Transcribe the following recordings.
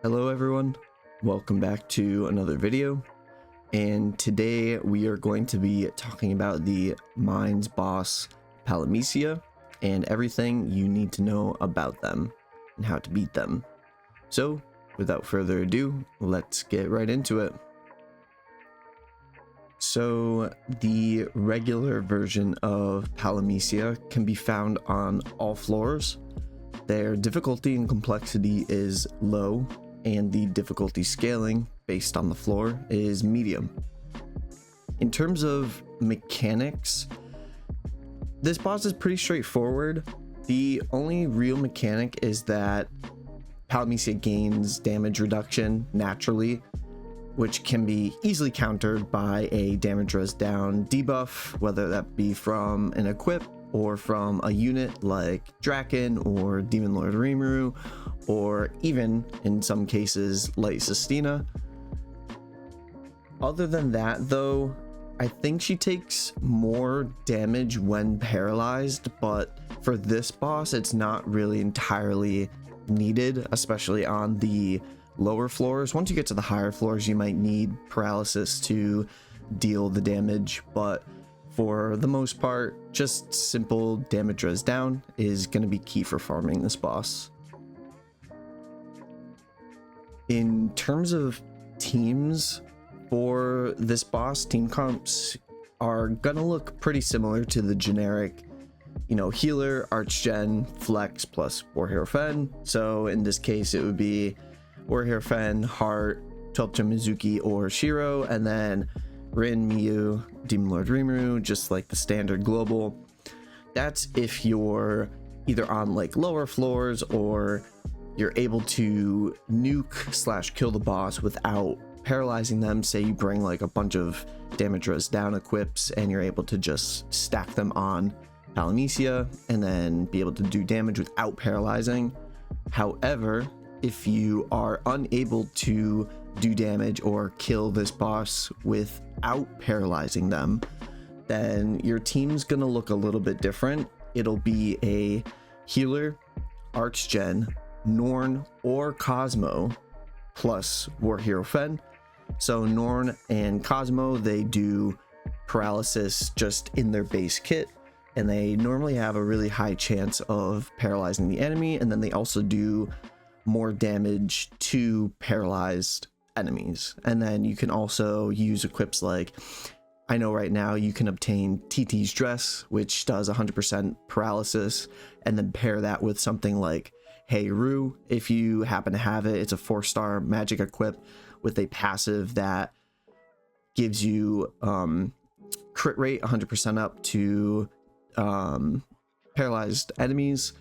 Hello everyone, welcome back to another video, and today we are going to be talking about the Mines boss Palamicia and everything you need to know about them and how to beat them. So without further ado, let's get right into it. So the regular version of Palamicia can be found on all floors. Their difficulty and complexity is low, and the difficulty scaling based on the floor is medium. In terms of mechanics, this boss is pretty straightforward. The only real mechanic is that Palamicia gains damage reduction naturally, which can be easily countered by a damage res down debuff, whether that be from an equip or from a unit like Draken or Demon Lord Rimuru, or even in some cases Light Sestina. Other than that though, I think she takes more damage when paralyzed, but for this boss it's not really entirely needed, especially on the lower floors. Once you get to the higher floors you might need paralysis to deal the damage, but for the most part, just simple damage res down is going to be key for farming this boss. In terms of teams for this boss, team comps are going to look pretty similar to the generic, healer, archgen, flex plus Warhero Fen. So in this case, it would be Warhero Fen, Heart, 12th Gen Mizuki, or Shiro, and then Rin, Miyu, Demon Lord Rimuru, just like the standard global. That's if you're either on like lower floors or you're able to nuke / kill the boss without paralyzing them. Say you bring like a bunch of damage res down equips and you're able to just stack them on Palamicia and then be able to do damage without paralyzing. However, if you are unable to do damage or kill this boss without paralyzing them, then your team's gonna look a little bit different. It'll be a healer, archgen, Norn, or Cosmo plus Warhero Fen. So Norn and Cosmo, they do paralysis just in their base kit, and they normally have a really high chance of paralyzing the enemy, and then they also do more damage to paralyzed enemies. And then you can also use equips like, I know right now you can obtain TT's Dress, which does 100% paralysis, and then pair that with something like Hey Ru if you happen to have it. It's a 4-star magic equip with a passive that gives you crit rate 100% up to paralyzed enemies.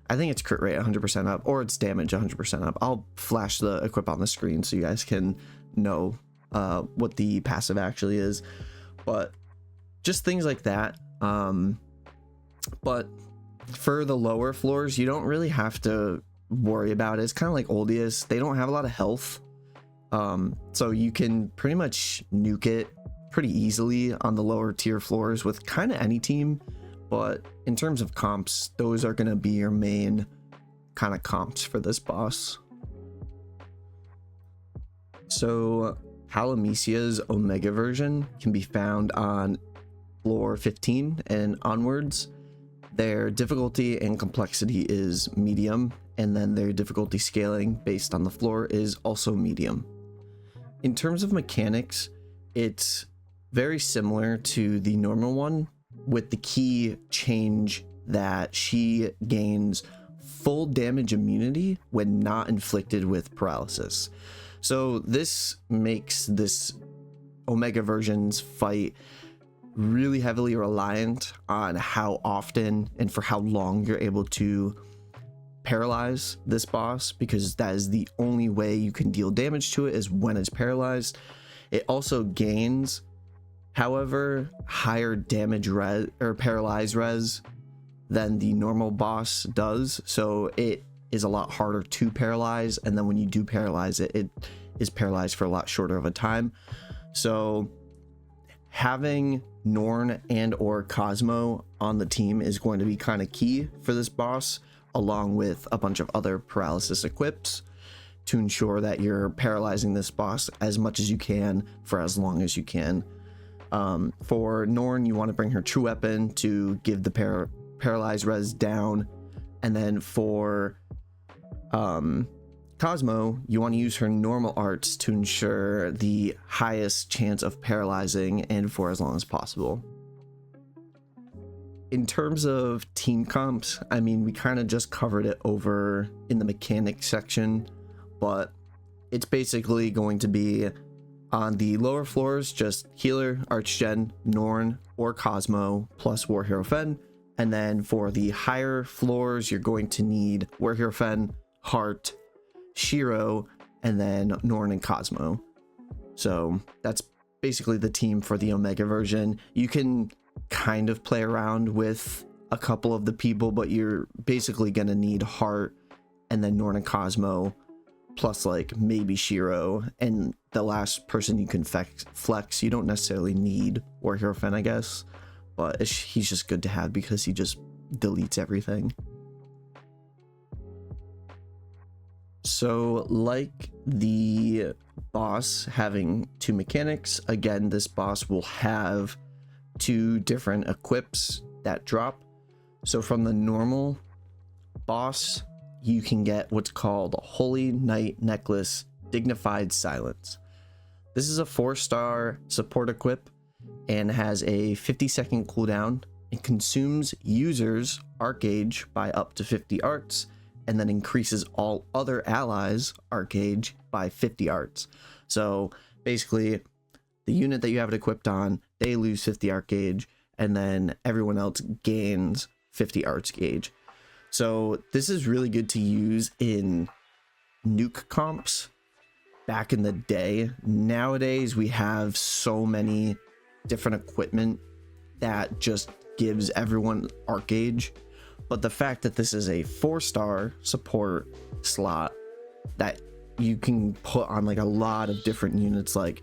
I think it's crit rate 100% up, or it's damage 100% up. I'll flash the equip on the screen so you guys can know what the passive actually is. But just things like that. But for the lower floors, you don't really have to worry about it. It's kind of like Oldius. They don't have a lot of health. So you can pretty much nuke it pretty easily on the lower tier floors with kind of any team. But in terms of comps, those are going to be your main kind of comps for this boss. So Palamicia's Omega version can be found on floor 15 and onwards. Their difficulty and complexity is medium, and then their difficulty scaling based on the floor is also medium. In terms of mechanics, it's very similar to the normal one, with the key change that she gains full damage immunity when not inflicted with paralysis. So this makes this Omega version's fight really heavily reliant on how often and for how long you're able to paralyze this boss, because that is the only way you can deal damage to it, is when it's paralyzed. It also gains, however, higher damage res or paralyzed res than the normal boss does, so it is a lot harder to paralyze, and then when you do paralyze it, it is paralyzed for a lot shorter of a time. So having Norn and or Cosmo on the team is going to be kind of key for this boss, along with a bunch of other paralysis equips, to ensure that you're paralyzing this boss as much as you can for as long as you can. For Norn, you want to bring her true weapon to give the paralyzed res down, and then for Cosmo, you want to use her normal arts to ensure the highest chance of paralyzing and for as long as possible. In terms of team comps, I mean, we kind of just covered it over in the mechanics section, but it's basically going to be on the lower floors, just healer, archgen, Norn, or Cosmo, plus War Hero Fen. And then for the higher floors, you're going to need War Hero Fen, Heart, Shiro, and then Norn and Cosmo. So that's basically the team for the Omega version. You can kind of play around with a couple of the people, but you're basically gonna need Heart and then Norn and Cosmo, plus like maybe Shiro, and the last person you can flex. You don't necessarily need War Hero Fen, I guess, but he's just good to have because he just deletes everything. So like the boss having two mechanics, again, this boss will have two different equips that drop. So from the normal boss, you can get what's called Holy Knight Necklace Dignified Silence. This is a 4-star support equip and has a 50-second cooldown. It consumes users' arc gauge by up to 50 arts, and then increases all other allies' arc gauge by 50 arts. So basically, the unit that you have it equipped on, they lose 50 arc gauge, and then everyone else gains 50 arts gauge. So this is really good to use in nuke comps back in the day. Nowadays, we have so many different equipment that just gives everyone arc gauge. But the fact that this is a 4-star support slot that you can put on like a lot of different units, like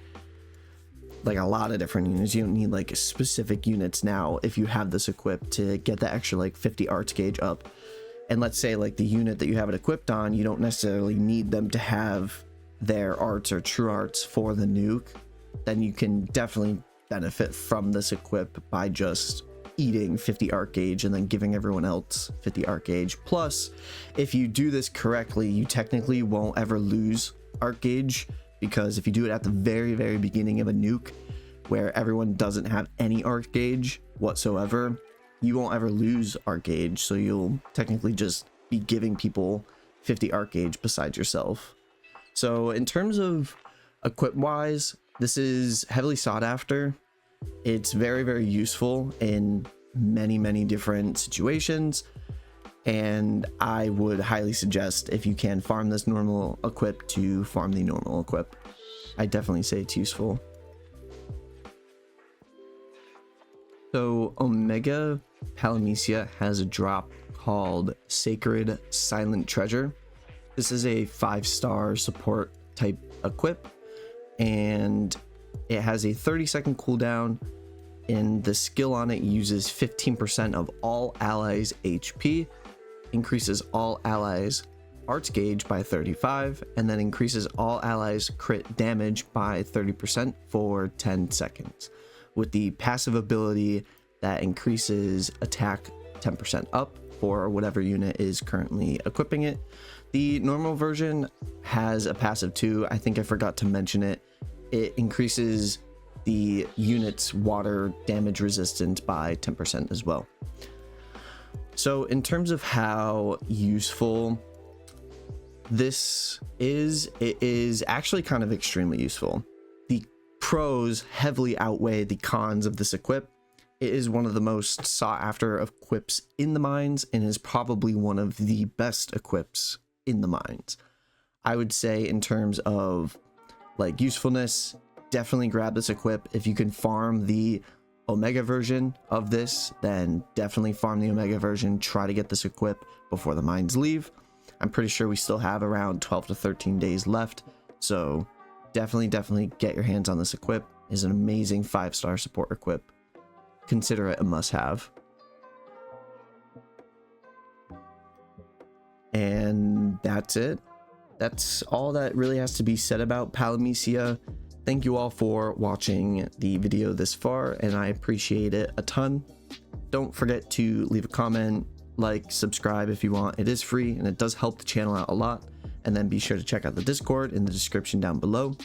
a lot of different units. You don't need like specific units now if you have this equipped to get the extra like 50 arts gauge up. And let's say like the unit that you have it equipped on, you don't necessarily need them to have their arts or true arts for the nuke. Then you can definitely benefit from this equip by just eating 50 arc gauge and then giving everyone else 50 arc gauge. Plus, if you do this correctly, you technically won't ever lose arc gauge, because if you do it at the very beginning of a nuke where everyone doesn't have any arc gauge whatsoever, you won't ever lose arc gauge. So you'll technically just be giving people 50 arc gauge besides yourself. So in terms of equip wise, this is heavily sought after. It's very useful in many different situations, and I would highly suggest, if you can farm this normal equip, to farm the normal equip. I definitely say it's useful. So Omega Palamicia has a drop called Sacred Silent Treasure. This is a 5-star support type equip, and it has a 30-second cooldown, and the skill on it uses 15% of all allies' HP, increases all allies' arts gauge by 35, and then increases all allies' crit damage by 30% for 10 seconds, with the passive ability that increases attack 10% up for whatever unit is currently equipping it. The normal version has a passive too. I think I forgot to mention it. It increases the unit's water damage resistance by 10% as well. So in terms of how useful this is, it is actually kind of extremely useful. The pros heavily outweigh the cons of this equip. It is one of the most sought after equips in the mines, and is probably one of the best equips in the mines. I would say in terms of like usefulness, definitely grab this equip. If you can farm the Omega version of this, then definitely farm the Omega version. Try to get this equip before the mines leave. I'm pretty sure we still have around 12 to 13 days left, so definitely get your hands on this equip. It's an amazing 5-star support equip. Consider it a must-have. And that's it. that's all that really has to be said about Palamicia. Thank you all for watching the video this far, and I appreciate it a ton. Don't forget to leave a comment, like, subscribe if you want. It is free and it does help the channel out a lot. And then be sure to check out the Discord in the description down below.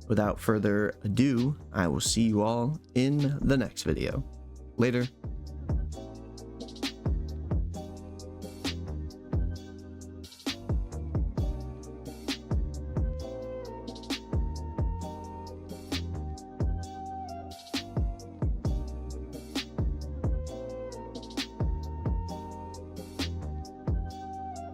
Without further ado, I will see you all in the next video. Later.